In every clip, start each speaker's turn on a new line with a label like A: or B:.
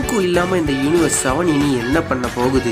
A: Coco இல்லாம இந்த universe 7 இனி என்ன பண்ண போகுது?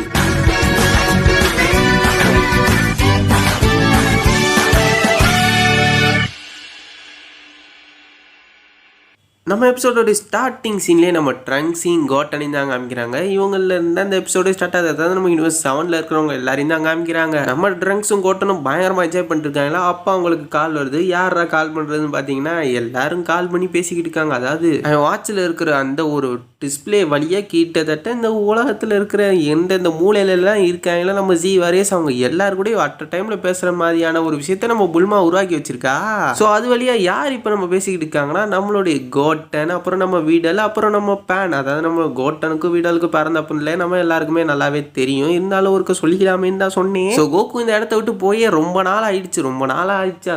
A: நம்ம எபிசோடோட ஸ்டார்டிங் சீன்லேயே நம்ம ட்ரங்க்ஸையும் கோட்டனையும் தான் காமிக்கிறாங்க. இவங்களில் இருந்து அந்த எபிசோடு ஸ்டார்ட் ஆகுது. அதாவது நம்ம யூனிவர்ஸ் 7ல் இருக்கிறவங்க எல்லாரையும் தான் காமிக்கிறாங்க. நம்ம ட்ரங்க்ஸும் கோட்டனும் பயங்கரமாக என்ஜாய் பண்ணிட்டு இருக்காங்களா. அப்போ அவங்களுக்கு கால் வருது. யாரா கால் பண்ணுறதுன்னு பார்த்தீங்கன்னா எல்லாரும் கால் பண்ணி பேசிக்கிட்டு இருக்காங்க. அதாவது வாட்சில் இருக்கிற அந்த ஒரு டிஸ்பிளே வழியாக கிட்டத்தட்ட இந்த உலகத்தில் இருக்கிற எந்தெந்த மூலையிலலாம் இருக்காங்களோ நம்ம ஜி வரையஸ் அவங்க எல்லாரும் கூட அட் டைமில் பேசுகிற மாதிரியான ஒரு விஷயத்த நம்ம புல்மா உருவாக்கி வச்சிருக்கா. ஸோ அது வழியாக யார் இப்போ நம்ம பேசிக்கிட்டு இருக்காங்கன்னா நம்மளுடைய கோட்டன், அப்புறம் நம்ம வீடல், அப்புறம் நம்ம பேன். அதாவது நம்ம கோட்டனுக்கும் வீடலுக்கும் பிறந்த அப்படின்ல நம்ம எல்லாருக்குமே நல்லாவே தெரியும். இருந்தாலும் ஒருக்க சொல்லிக்கலாமேன்னு தான் சொன்னேன். ஸோ கோகு இந்த இடத்த விட்டு போய் ரொம்ப நாள் ஆயிடுச்சு,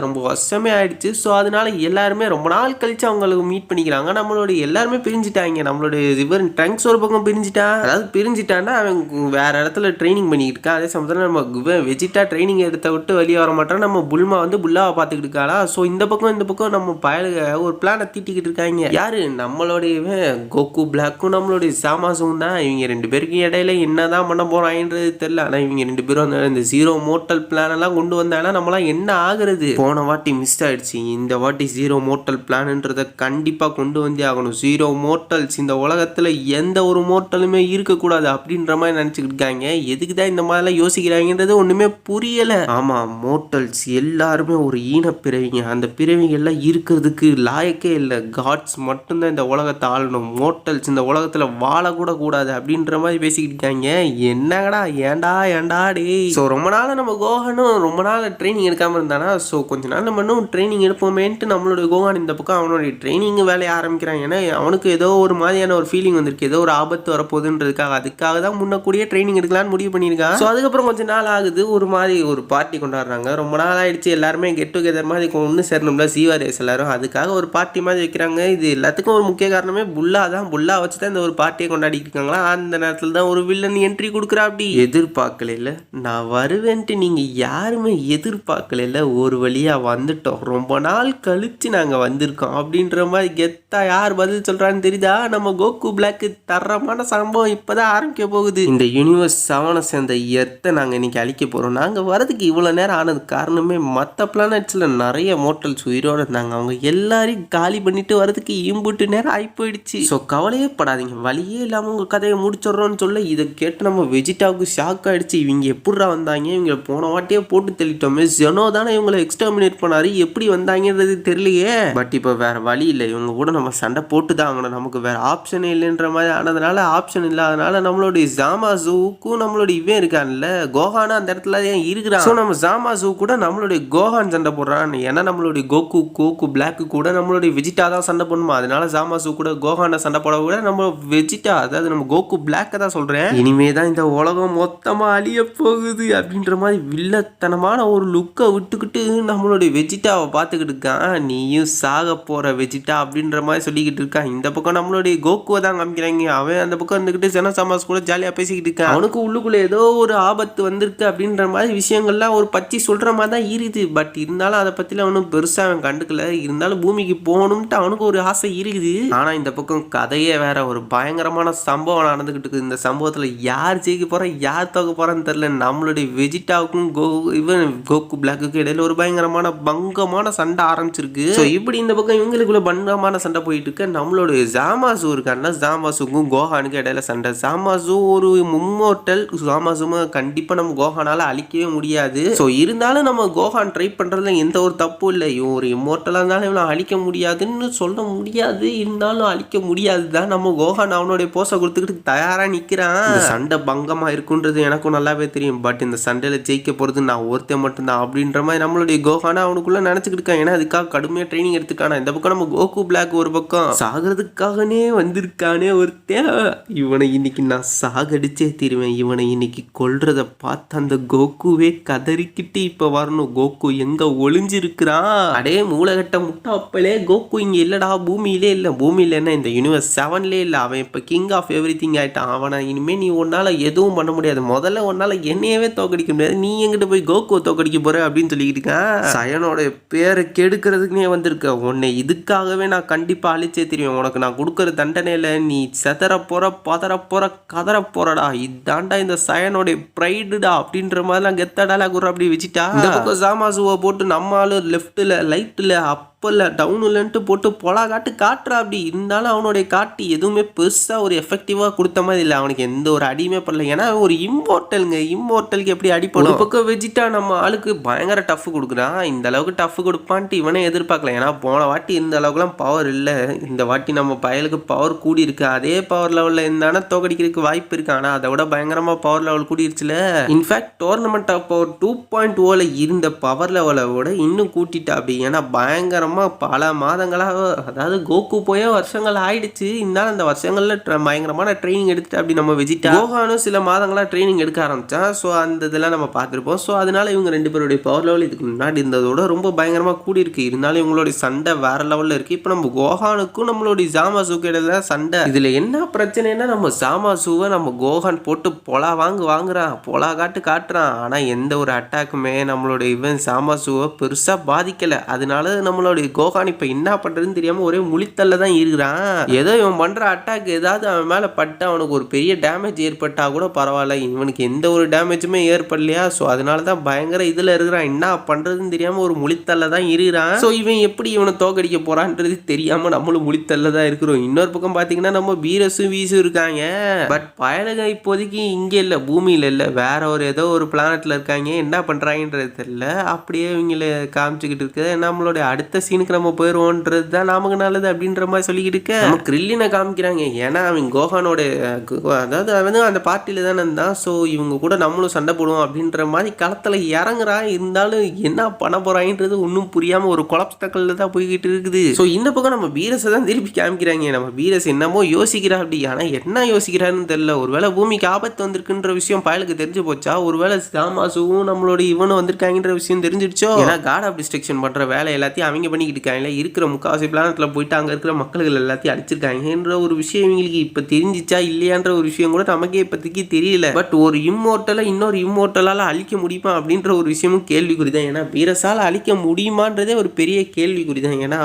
A: ரொம்ப வருஷமே ஆயிடுச்சு. ஸோ அதனால எல்லாருமே ரொம்ப நாள் கழிச்சு அவங்களுக்கு மீட் பண்ணிக்கிறாங்க. நம்மளுடைய எல்லாருமே பிரிஞ்சுட்டாங்க. நம்மளுடைய இவர் ட்ரங்க்ஸ் ஒரு பக்கம் பிரிஞ்சுட்டான். அதாவது பிரிஞ்சுட்டான்னா அவன் வேற இடத்துல ட்ரைனிங் பண்ணிக்கிட்டு இருக்கான். அதே சமயத்தில் நம்ம வெஜிட்டா ட்ரைனிங் எடுத்த விட்டு வெளியே வர மாட்டோம். நம்ம புல்மா வந்து புல்லாவை பார்த்துக்கிட்டு இருக்காளா. ஸோ இந்த பக்கம் நம்ம பயலுக ஒரு பிளானை தீட்டிக்கிட்டு இருக்காங்க. யாரு? நம்மளுடைய கோகு பிளாக்கும் நம்மளுடைய சாமாசும் தான். இவங்க ரெண்டு பேருக்கு இடையில என்னதான் பண்ண போறாங்கன்றது தெரியல. ஆனால் இவங்க ரெண்டு பேரும் இந்த ஜீரோ மோட்டல் பிளான் எல்லாம் கொண்டு வந்தாங்கன்னா நம்மளாம் என்ன ஆகுறது? போன வாட்டி மிஸ் ஆயிடுச்சு. இந்த வாட்டி ஜீரோ மோட்டல் பிளான்ன்றதை கண்டிப்பாக கொண்டு வந்தே ஆகணும். ஜீரோ மோட்டல்ஸ் இந்த உலகத்தில் எந்த ஒரு மோட்டலுமே இருக்கக்கூடாது அப்படின்ற மாதிரி நினச்சிக்கிட்டு இருக்காங்க. எதுக்கு தான் இந்த மாதிரிலாம் யோசிக்கிறாங்கன்றது ஒன்றுமே புரியலை. ஆமாம், மோட்டல்ஸ் எல்லாருமே ஒரு ஈனப்பிறவிங்க. அந்த பிறவிகள்லாம் இருக்கிறதுக்கு லாயக்கே இல்லை. காட்ஸ் மட்டும்தான் இந்த உலகத்தை ஆளணும். மோட்டல்ஸ் இந்த உலகத்தில் வாழக்கூட கூடாது அப்படின்ற மாதிரி பேசிக்கிட்டு இருக்காங்க. என்னங்கடா ஏண்டா டே. ஸோ ரொம்ப நாள் நம்ம கோஹனும் ரொம்ப நாள் ட்ரைனிங் எடுக்காமல் இருந்தானா. ஸோ கொஞ்ச நாள் நம்ம இன்னும் ட்ரைனிங் எடுப்போமேன்ட்டு நம்மளுடைய கோஹன் இந்த பக்கம் அவனுடைய ட்ரைனிங் வேலையை ஆரம்பிக்கிறான். ஏன்னா அவனுக்கு ஏதோ ஒரு மாதிரியான ஒரு ஃபீலிங் வந்திருக்கு. ஏதோ ஒரு ஆபத்து வரப்போகுதுன்றதுக்காக அதுக்காக தான் முன்னக்கூடிய ட்ரைனிங் எடுக்கலான்னு முடிவு பண்ணியிருக்கான். ஸோ அதுக்கப்புறம் கொஞ்சம் நாள் ஆகுது. ஒரு பார்ட்டி கொண்டாடுறாங்க. ரொம்ப நாள் ஆயிடுச்சு. எல்லாருமே கெட் டுகெதர் மாதிரி ஒன்று சேரணும்ல சீவாரேஸ் எல்லாரும். அதுக்காக ஒரு பார்ட்டி மாதிரி வைக்கிறாங்க. இது எல்லாத்துக்கும் ஒரு முக்கிய காரணமே புல்லா தான். புல்லா வச்சு தான் இந்த ஒரு பார்ட்டியை கொண்டாடிட்டு இருக்காங்களா. அந்த நேரத்தில் தான் ஒரு வில்லன் என்ட்ரி கொடுக்குறா. அப்படி எதிர்பார்க்கல, நான் வருவேன்ட்டு நீங்கள் யாருமே எதிர்பார்க்கல. ஒரு வழியாக வந்துட்டோம். ரொம்ப நாள் கழிச்சு நாங்கள் வந்திருக்கோம் அப்படின்ற மாதிரி கெத்தா யார் பதில் சொல்கிறான்னு தெரியுதா? நம்ம கோகு பிளாக்கு தரமான சம்பவம் இப்போதான் ஆரம்பிக்க போகுது. இந்த யூனிவர்ஸ் 7 சேர்ந்த எர்த்தை நாங்கள் இன்னைக்கு அழிக்க போகிறோம். நாங்கள் வரதுக்கு இவ்வளோ நேரம் ஆனது காரணமே மற்ற பிளானட்ஸில் நிறைய மோட்டல்ஸ் உயிரோடு இருந்தாங்க. அவங்க எல்லாரையும் காலி பண்ணிட்டு வரதுக்கு இம்புட்டு நேரம் ஆகி போயிடுச்சு. ஸோ கவலையே படாதீங்க, வழியே இல்லாமல் உங்கள் கதையை முடிச்சிடறோன்னு சொல்ல இதை கேட்டு நம்ம வெஜிட்டாவுக்கு ஷாக் ஆகிடுச்சு. இவங்க எப்படிரா வந்தாங்க? இவங்க போன வாட்டியே போட்டு தெளிட்டோமே. ஜெனோ தானே இவங்களை எக்ஸ்டர்மினேட் பண்ணாரு. எப்படி வந்தாங்கன்றது தெரியலையே. பட் இப்போ வேற வழி இல்லை. இவங்க கூட நம்ம சண்டை போட்டு தான் ஆகணும். நமக்கு வேற ஆப்ஷனே இல்லைன்ற மாதிரி ஆனதுனால, ஆப்ஷன் இல்லாதனால நம்மளுடைய ஜாமாசுக்கும் நம்மளுடைய இவன் இருக்கான்ல கோஹானா அந்த இடத்துல ஏன் இருக்கிறான். ஸோ நம்ம ஜாமாசு கூட நம்மளுடைய கோஹான் சண்டை போடுறான். ஏன்னா நம்மளுடைய கோகு பிளாக்கு கூட நம்மளுடைய வெஜிட்டா தான் சண்டை பண்ணுமா. அதனால ஜாமாசு கூட கோஹான சண்டை போட கூட நம்ம வெஜிட்டா, அதாவது நம்ம கோகு பிளாக்கை தான் சொல்றேன். இனிமே தான் இந்த உலகம் மொத்தமா அழிய போகுது அப்படின்ற மாதிரி வில்லத்தனமான ஒரு லுக்கை விட்டுக்கிட்டு நம்மளுடைய வெஜிட்டாவை பார்த்துக்கிட்டு இருக்கான். நீயும் சாக போற வெஜிட்டா அப்படின்ற மாதிரி சொல்லிக்கிட்டு இருக்கான். இந்த பக்கம் நம்மளுடைய கோகுவை தான் காமிக்கிறாங்க. அவன் அந்த பக்கம் இருந்துக்கிட்டு ஜனசாமாஸ் கூட ஜாலியாக பேசிக்கிட்டு இருக்கான். அவனுக்கு உள்ளுக்குள்ள ஏதோ ஒரு ஆபத்து வந்திருக்கு அப்படின்ற மாதிரி விஷயங்கள்லாம் ஒரு பச்சி சொல்ற மாதிரி தான் இருக்குது. பட் இருந்தாலும் அதை பற்றில அவனும் பெருசாக அவன் கண்டுக்கல. இருந்தாலும் பூமிக்கு போகணும்ட்டு அவனுக்கு ஒரு ஆசை இருக்குது. ஆனால் இந்த பக்கம் கதையே வேற. ஒரு பயங்கரமான சம்பவம் நடந்துகிட்டு இருக்குது. இந்த சம்பவத்தில் யார் ஜெயிக்க போறா, யார் தோக்க போறான்னு தெரியல. நம்மளுடைய வெஜிட்டாவுக்கும் கோகு பிளாக்குக்கும் இடையில ஒரு பயங்கரமான பங்கமான சண்டை ஆரம்பிச்சிருக்கு. ஸோ இப்படி இந்த பக்கம் இவங்களுக்குள்ள பங்கமான சண்டை போயிட்டு இருக்கு. நம்மளுடைய ஜாமாசு இருக்கான்னா ஜாமாசுக்கும் கோஹானுக்கும் இடையில சண்டை. ஜாமாசு ஒரு மும்மோட்டல். ஜாமாசுமா கண்டிப்பாக நம்ம கோஹானால அழிக்கவே முடியாது. ஸோ இருந்தாலும் நம்ம கோஹான் ட்ரை பண்ணுறதுல எந்த ஒரு தப்பும் இல்லை. ஒரு இம்மோட்டலாக இருந்தாலும் இவனை அழிக்க முடியாதுன்னு சொல்ல முடியாது. இருந்தாலும் அழிக்க முடியாது தான். நம்ம கோஹான் அவனுடைய போஸை கொடுத்துக்கிட்டு தயாராக நிற்கிறான். இந்த சண்டை பங்கமாக இருக்குன்றது எனக்கும் நல்லாவே தெரியும். பட் இந்த சண்டையில் ஜெயிக்க போகிறது நான் ஒருத்தன் மட்டும்தான் அப்படின்ற மாதிரி நம்மளுடைய கோஹானை அவனுக்குள்ள நினச்சிக்கிட்டு இருக்கான். ஏன்னா அதுக்காக கடுமையாக ட்ரைனிங் எடுத்துக்கான. இந்த பக்கம் நம்ம கோகு பிளாக் ஒரு பக்கம் சாகிறதுக்காகனே வந்திருக்கானே ஒருத்தன். இவனை இன்னைக்கு நான் சாகடிச்சே தீருவேன். இவனை இன்னைக்கு கொல்றதை பார்த்து அந்த கோகுவே கதறிக்கிட்டு இப்போ வரணும். கோகு எங்க ஒளிஞ்சிருக்கிறான்? அடே மூலகட்ட முட்டாப்பலே, கோகு இங்கே இல்லடா, பூமியிலே இல்லை. பூமியில் என்ன இந்த யூனிவர்ஸ் 7லே இல்லை. அவன் இப்போ கிங் ஆஃப் எவ்ரி திங் ஆகிட்டான். அவனை இனிமேல் நீ உன்னால் எதுவும் பண்ண முடியாது. முதல்ல உன்னால் என்னையவே தோக்கடிக்க முடியாது. நீ எங்கிட்ட போய் கோகுவை தோக்கடிக்க போற அப்படின்னு சொல்லிக்கிட்டு இருக்கான். சயனோட பேரை கெடுக்கிறதுக்குனே வந்திருக்க. உன்னை இதுக்காகவே நான் கண்டிப்பாக அழிச்சே தெரியும். உனக்கு நான் கொடுக்குற தண்டனையில் இல்லை, நீ செதற போற, பதற போற, கதற போறடா, இதாண்டா இந்த சயனோட ப்ரைடுடா அப்படின்ற மாதிரிலாம் கெத்தடால குற அப்படி வச்சுட்டா. இந்த பக்கம் சாமாசுவை போட்டு நம்ம ஆளு லெஃப்ட்ல லைட்ல அப்பல்ல டவுன்லன்ட்டு போட்டு பொலா காட்டுறா. அப்படி இருந்தாலும் அவனுடைய காட்டு எதுவுமே பெருசாக ஒரு எஃபெக்டிவாக கொடுத்த மாதிரி இல்லை. அவனுக்கு எந்த ஒரு அடியுமே படல. ஏன்னா ஒரு இம்மோர்ட்டலுக்கு எப்படி அடிப்படும். ஒரு பக்கம் வெஜிட்டா நம்ம ஆளுக்கு பயங்கர டஃப் கொடுக்குறான். இந்த அளவுக்கு டஃப் கொடுப்பான்ட்டு இவனே எதிர்பார்க்கல. ஏன்னா போன வாட்டி இந்த அளவுக்குலாம் பவர் இல்லை. இந்த வாட்டி நம்ம பயலுக்கு பவர் கூடி இருக்கு. அதே பவர் லெவலில் இருந்தானா தோக்கடிக்கிறதுக்கு வாய்ப்பு இருக்கு. ஆனால் அதை விட பயங்கரமாக பவர் லெவல் கூடிருச்சுல. இன்ஃபேக்ட் டோர்னமெண்ட் ஆஃப் பவர் 2.0 இருந்த பவர் லெவலை விட இன்னும் கூட்டிட்டா. அப்படி ஏன்னா பயங்கர பல மாதங்களாக, அதாவது கோகு போய வருஷங்கள் ஆயிடுச்சு. இருந்தாலும் அந்த வருஷங்கள்ல பயங்கரமான ட்ரைனிங் எடுத்துட்டு அப்படி நம்ம வெஜிட்டா கோகானும் சில மாதங்களா ட்ரைனிங் எடுக்க ஆரம்பிச்சான். ஸோ அந்த இதெல்லாம் நம்ம பார்த்துருப்போம். ஸோ அதனால இவங்க 2 பேருடைய பவர் லெவல் இதுக்கு முன்னாடி இருந்ததோட ரொம்ப பயங்கரமா கூடி இருக்கு. இருந்தாலும் இவங்களுடைய சண்டை வேற லெவல்ல இருக்கு. இப்போ நம்ம கோகானுக்கும் நம்மளுடைய ஜாமாசுக்கு இடையில சண்டை. இதுல என்ன பிரச்சனைனா, நம்ம ஜாமாசுவை நம்ம கோகான் போட்டு பொலா வாங்குறான், பொலா காட்டுறான். ஆனா எந்த ஒரு அட்டாக்குமே நம்மளுடைய இவன் ஜாமாசுவை பெருசா பாதிக்கல. அதனால நம்மளுடைய கோகான் இப்ப என்ன பண்றதுன்னு தெரியாம ஒரே முழித்தல்ல தான் இருக்கிறான். ஏதோ இவன் பண்ற அட்டாக் ஏதாவது அவன் மேல பட்டு அவனுக்கு ஒரு பெரிய டேமேஜ் ஏற்பட்டா கூட பரவாயில்ல, இவனுக்கு எந்த ஒரு டேமேஜுமே ஏற்படலையா. ஸோ அதனாலதான் பயங்கர இதுல இருக்கிறான். என்ன பண்றதுன்னு தெரியாம ஒரு முழித்தல்ல தான் இருக்கிறான். ஸோ இவன் எப்படி இவனை தோக்கடிக்க போறான்றது தெரியாம நம்மளும் முழித்தல்ல தான் இருக்கிறோம். இன்னொரு பக்கம் பாத்தீங்கன்னா நம்ம வீரசும் வீசும் இருக்காங்க. பட் பயலுக இப்போதைக்கு இங்க இல்ல, பூமியில இல்ல, வேற ஒரு ஏதோ ஒரு பிளானட்ல இருக்காங்க. என்ன பண்றாங்கன்றது தெரியல. அப்படியே இவங்களை காமிச்சுக்கிட்டு இருக்கு. நம்மளுடைய அடுத்த சீனுக்கு நம்ம போயிடுவோன்றது தான் நமக்கு நல்லது அப்படின்ற மாதிரி சொல்லிக்கிட்டு இருக்க. நம்ம கிரில்லினை காமிக்கிறாங்க. ஏன்னா அவன் கோகானோட, அதாவது அவன் அந்த பார்ட்டியில தானே இருந்தான். ஸோ இவங்க கூட நம்மளும் சண்டை போடுவோம் அப்படின்ற மாதிரி களத்துல இறங்குறான். இருந்தாலும் என்ன பண்ண போறாங்கன்றது ஒன்றும் புரியாம ஒரு குழப்பத்தக்கல்ல தான் போய்கிட்டு இருக்குது. ஸோ இந்த பக்கம் நம்ம வீரஸை தான் திருப்பி காமிக்கிறாங்க. நம்ம வீரஸ் என்னமோ யோசிக்கிறா அப்படி. ஆனா என்ன யோசிக்கிறான்னு தெரியல. ஒருவேளை பூமிக்கு ஆபத்து வந்திருக்குன்ற விஷயம் பயலுக்கு தெரிஞ்சு போச்சா, ஒருவேளை சாமாசுவும் நம்மளோட இவனும் வந்திருக்காங்கன்ற விஷயம் தெரிஞ்சிடுச்சோ. ஏன்னா காட் ஆஃப் டிஸ்ட்ரக்ஷன் பண்ற வேலை எல்லாத்தையும் அவங்க பண்ணிக்கிட்டு இருக்காங்க. இருக்கிற முக்காவாசி பிளானட்ல போயிட்டு அங்க இருக்கிற மக்கள்கள் எல்லாத்தையும் அடிச்சிருக்காங்கன்ற ஒரு விஷயம் இவங்களுக்கு இப்ப தெரிஞ்சிச்சா இல்லையான்ற ஒரு விஷயம் கூட நமக்கே இப்போதைக்கு தெரியல. பட் ஒரு இம்மோர்ட்டலை இன்னொரு இம்மோர்ட்டலால அழிக்க முடியுமா அப்படின்ற ஒரு விஷயமும் கேள்விக்குறி தான். ஏன்னா வீரஸால அழிக்க முடியுமான்றதே ஒரு பெரிய கேள்விக்குறி தான். ஏன்னா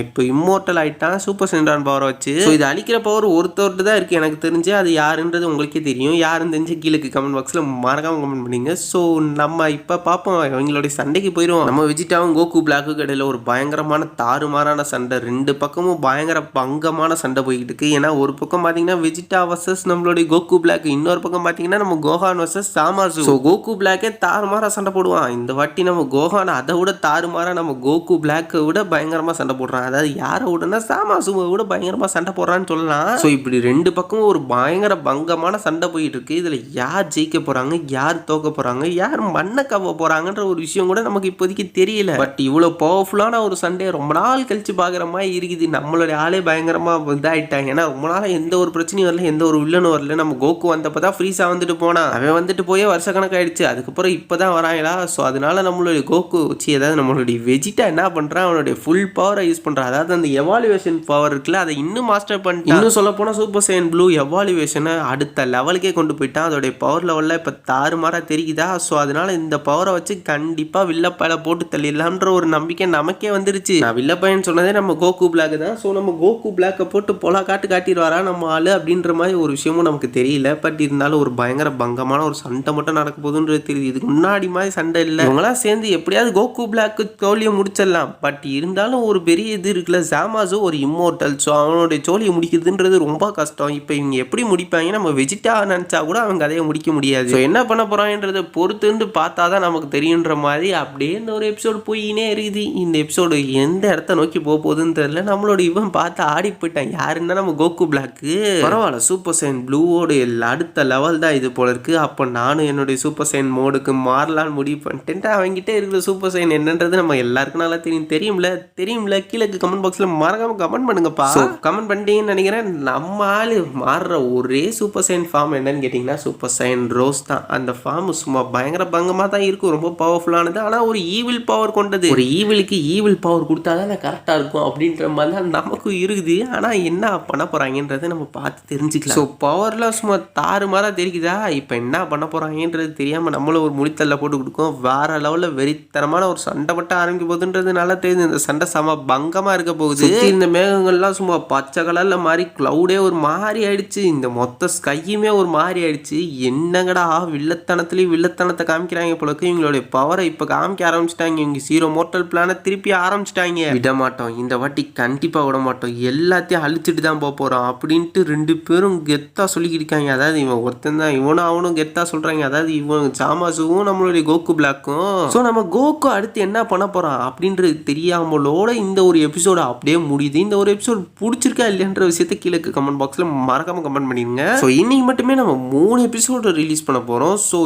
A: இப்போ இம்மோர்ட்டல் ஆயிட்டான் சூப்பர் சென்ட்ரான் பவரை வச்சு. இது அழிக்கிற பவர் ஒருத்தர்ட்டு தான் இருக்கு எனக்கு தெரிஞ்சு. அது யாருன்றது உங்களுக்கே தெரியும். யாருன்னு தெரிஞ்சு கீழே கமெண்ட் பாக்ஸ்ல மறக்காம கமெண்ட் பண்ணுங்க. ஸோ நம்ம இப்ப பார்ப்போம், அவங்களுடைய சண்டைக்கு போயிடும். நம்ம வெஜிட்டாவும் கோகு பிளாக்கு இடையில ஒரு பயங்கரமான தாறுமாறான சண்டை. 2 பக்கமும் பயங்கர பங்கமான சண்டை போய்கிட்டு இருக்கு. ஏன்னா ஒரு பக்கம் பாத்தீங்கன்னா வெஜிட்டா வர்சஸ் நம்மளுடைய கோகு பிளாக், இன்னொரு பக்கம் பாத்தீங்கன்னா நம்ம கோகான் வர்சஸ் சாமாசு. ஸோ கோகு பிளாக்கே தாறுமாறா சண்டை போடுவான். இந்த வாட்டி நம்ம கோகான் அதை விட தாறுமாறா நம்ம கோகு பிளாக்கை விட பயங்கரமா சண்டை போடுறான். அதாவது யாரை விடனா சாமாசுவை விட பயங்கரமா சண்டை போடுறான்னு சொல்லலாம். ஸோ இப்படி 2 பக்கமும் ஒரு பயங்கர பங்கமான சண்டை போயிட்டு இருக்கு. இதுல யார் ஜெயிக்க போறாங்க, யார் தோக்க போறாங்க, யார் மண்ணை கவ போறாங்கன்ற ஒரு விஷயம் கூட நமக்கு இப்போதைக்கு தெரியல. பட் இவ்வளவு பவர்ஃபுல்லான ஒரு சண்டே ரொம்ப நாள் கழிச்சு பாக்குற மாதிரி இருக்குது. நம்மளுடைய ஆளே பயங்கரமா இதாயிட்டாங்க. ஏன்னா ரொம்ப நாளா எந்த ஒரு பிரச்சனையும் வரல, எந்த ஒரு வில்லனும் வரல. நம்ம கோகு வந்தப்பதான் ஃப்ரீஸா வந்துட்டு போனா, அவன் வந்துட்டு போயே வருஷ கணக்காயிடுச்சு. அதுக்கப்புறம் இப்பதான் வராங்களா. ஸோ அதனால நம்மளுடைய கோகு வச்சு ஏதாவது நம்மளுடைய வெஜிட்டா என்ன பண்றான், அவனுடைய ஃபுல் பவரை யூஸ் பண்றான். அதாவது அந்த எவாலுவேஷன் பவர் இருக்குல்ல, அதை இன்னும் மாஸ்டர் பண்ணிட்டான். இன்னும் சொல்ல போனா சூப்பர் சைன் ப்ளூ எவாலுவேஷனை அடுத்த லெவலுக்கே கொண்டு போயிட்டான். அதோடைய பவர் லெவல்ல இப்ப தாறுமாறா தெரியுதா. ஸோ அதனால இந்த பவரை வச்சு கண்டிப்பா வில்லப்பாயில போட்டு தள்ளிடலாம்ன்ற ஒரு நம்பிக்கை நமக்கே வந்துருச்சு. நான் வில்லப்பையன் சொன்னதே நம்ம கோகு பிளாக் தான். ஸோ நம்ம கோகு பிளாக்கை போட்டு பொலா காட்டிடுவாரா நம்ம ஆளு அப்படின்ற மாதிரி ஒரு விஷயமும் நமக்கு தெரியல. பட் இருந்தாலும் ஒரு பயங்கர பங்கமான ஒரு சண்டை மட்டும் நடக்க போகுதுன்றது தெரியுது. இதுக்கு முன்னாடி மாதிரி சண்டை இல்லை. இவங்களாம் சேர்ந்து எப்படியாவது கோகு பிளாக்கு தோல்வியை முடிச்சிடலாம். பட் இருந்தாலும் ஒரு பெரிய இது இருக்குல்ல, சாமாசு ஒரு இம்மோர்ட்டல். ஸோ அவனுடைய தோல்வியை முடிக்கிறதுன்றது ரொம்ப கஷ்டம். இப்போ இவங்க எப்படி முடிப்பாங்க, நம்ம வெஜிட்டா நினைச்சா கூட அவங்க கதையை முடிக்க முடியாது. ஸோ என்ன பண்ண போறாங்கன்றதை பொறுத்துன்னு பார்த்தா தான் நமக்கு தெரியுன்ற மாதிரி அப்படியே இந்த ஒரு எபிசோடு போயினே இருக்குது. இந்த எபிசோடு எந்த இடத்த நோக்கி போகுதுன்னு தெரியல. நம்மளோட இவன் பார்த்து ஆடி போயிட்டான். யாருன்னா நம்ம கோகு பிளாக்கு. பரவாயில்ல, சூப்பர் சைன் ப்ளூவோட அடுத்த லெவல் தான் இது போல இருக்கு. அப்போ நானும் என்னுடைய சூப்பர் சைன் மோடுக்கு மாறலான்னு முடிவு பண்ணிட்டேன். அவங்ககிட்ட இருக்கிற சூப்பர் சைன் என்னன்றது நம்ம எல்லாருக்கும் நல்லா தெரியும்ல. கீழே கமெண்ட் பாக்ஸ்ல மறக்காம கமெண்ட் பண்ணுங்கப்பா. கமெண்ட் பண்ணிட்டீங்கன்னு நினைக்கிறேன். நம்ம ஆளு மாறுற ஒரே சூப்பர் சைன் ஃபார்ம் என்னன்னு கேட்டீங்கன்னா சூப்பர் சைன் ரோஸ் தான். அந்த ஃபார்ம் சும்மா பயங்கர பங்கமா தான் இருக்கும். ரொம்ப பவர்ஃபுல்லானது. ஆனா ஒரு ஈவில் பவர் கொண்டது. ஒரு ஈவிலுக்கு ஈவில் பவர் பவர் கொடுத்தா தான் கரெக்டாக இருக்கும் அப்படின்ற மாதிரி தான் நமக்கும் இருக்குது. ஆனால் என்ன பண்ண போகிறாங்கன்றதை நம்ம பார்த்து தெரிஞ்சுக்கலாம். ஸோ பவர்லாம் சும்மா தாறுமாறாக தெரிக்குதா, இப்போ என்ன பண்ண போகிறாங்கன்றது தெரியாமல் நம்மளும் ஒரு முடித்தல்ல போட்டு கொடுக்கும். வேறு லெவலில் வெறித்தனமான ஒரு சண்டை மட்டும் ஆரம்பிக்க போகுதுன்றது நல்லா தெரியுது. இந்த சண்டை செம பங்கமாக இருக்க போகுது. இந்த மேகங்கள்லாம் சும்மா பச்சை கலரில் மாதிரி க்ளவுடே ஒரு மாதிரி ஆயிடுச்சு. இந்த மொத்த ஸ்கையுமே ஒரு மாதிரி ஆயிடுச்சு. என்னங்கடா வில்லத்தனத்தை காமிக்கிறாங்க போலக்கு. இவங்களுடைய பவரை இப்போ காமிக்க ஆரம்பிச்சிட்டாங்க. இவங்க ஜீரோ மோர்டல் பிளானை திருப்பி ஆரம்பிச்சிட்டாங்க. விட மாட்டோம், இந்த வாட்டி கண்டிப்பாக விட மாட்டோம், எல்லாத்தையும் அழிச்சிட்டு தான் போக போகிறோம் அப்படின்ட்டு 2 பேரும் கெத்தாக சொல்லிக்கிட்டு இருக்காங்க. அதாவது இவன் ஒருத்தன் தான், இவனும் அவனும் கெத்தாக சொல்கிறாங்க. அதாவது இவன் சாமாசுவும் நம்மளுடைய கோகு பிளாக்கும். ஸோ நம்ம கோகு அடுத்து என்ன பண்ண போகிறான் அப்படின்றது தெரியாமலோட இந்த ஒரு எபிசோடு அப்படியே முடியுது. இந்த ஒரு எபிசோடு பிடிச்சிருக்கா இல்லைன்ற விஷயத்தை கீழே கமெண்ட் பாக்ஸில் மறக்காமல் கமெண்ட் பண்ணிடுங்க. ஸோ இன்னைக்கு மட்டுமே நம்ம 3 எபிசோடு ரிலீஸ் பண்ண போகிறோம். ஸோ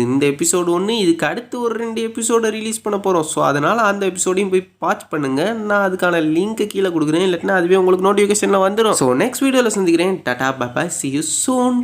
A: இந்த எபிசோடு ஒன்று, இதுக்கு அடுத்து ஒரு 2 எபிசோடை ரிலீஸ் பண்ண போகிறோம். ஸோ அதனால் அந்த எபிசோடையும் போய் வாட்ச் பண்ணுங்கள். நான் அதுக்கான லிங்க்கை கீழே கொடுக்குறேன், இல்லைன்னா அதுவே உங்களுக்கு நோட்டிஃபிகேஷனில் வந்துடும். ஸோ நெக்ஸ்ட் வீடியோவில் சந்திக்கிறேன். டாடா bye bye, see you soon.